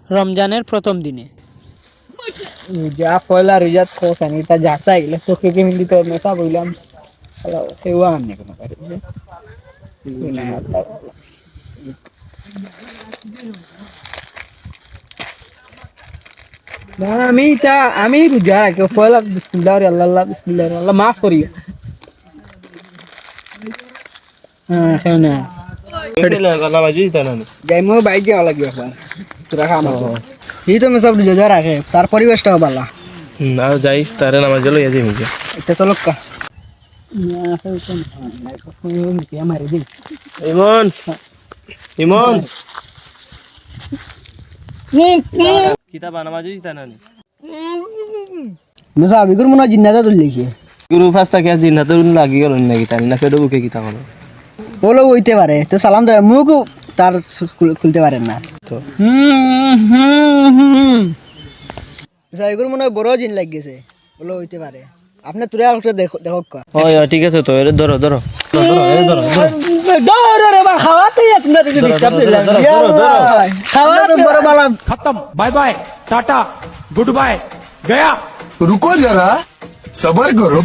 রমজানের প্রথম দিনে যা পয়লা রিজাত কোসান এটা যাতা গেলে চোখে কে মিলি তো মেসা বইলাম হ্যালো সেওয়া আননে কোনো পারে না আমি রোজা রাখি পয়লা বিসমিল্লাহ আল্লাহ বিসমিল্লাহ আল্লাহ মাফ করি হ্যাঁ খানা যাই মো বাইক যাওয়া লাগবে এখন তোরা খামা এই তো মেসা রোজা রাখে তার পরিবেশটাও ভালো না যাই তারে নামাজ গেল যাই মিজে আচ্ছা চলো কা ইমন ইমন কিতাব নামাজ দিতা না মেসা বিগুর মনে জিন্নাদা তুললেছে গুরু ফাস্তা কে দিন হাতে লাগি গেল নাকি তাই না ফেডো বুকে কিতা হলো বলো হইতে পারে তো সালাম দেয় মুখ তার খুলতে পারেন না তো মেসা বিগুর মনে বড় জিন লাগ গেছে বলো হইতে পারে আপনি তুই একটা দেখো দেখো ওই ঠিক আছে তো এর ধরো ধরো ধরো এই ধরো ধরো রে বা খাওয়াতে আপনাদেরকে ডিস্টার্ব দিলাম খাওয়াতে বড় বালা खत्म bye bye tata goodbye गया रुको जरा सबर करो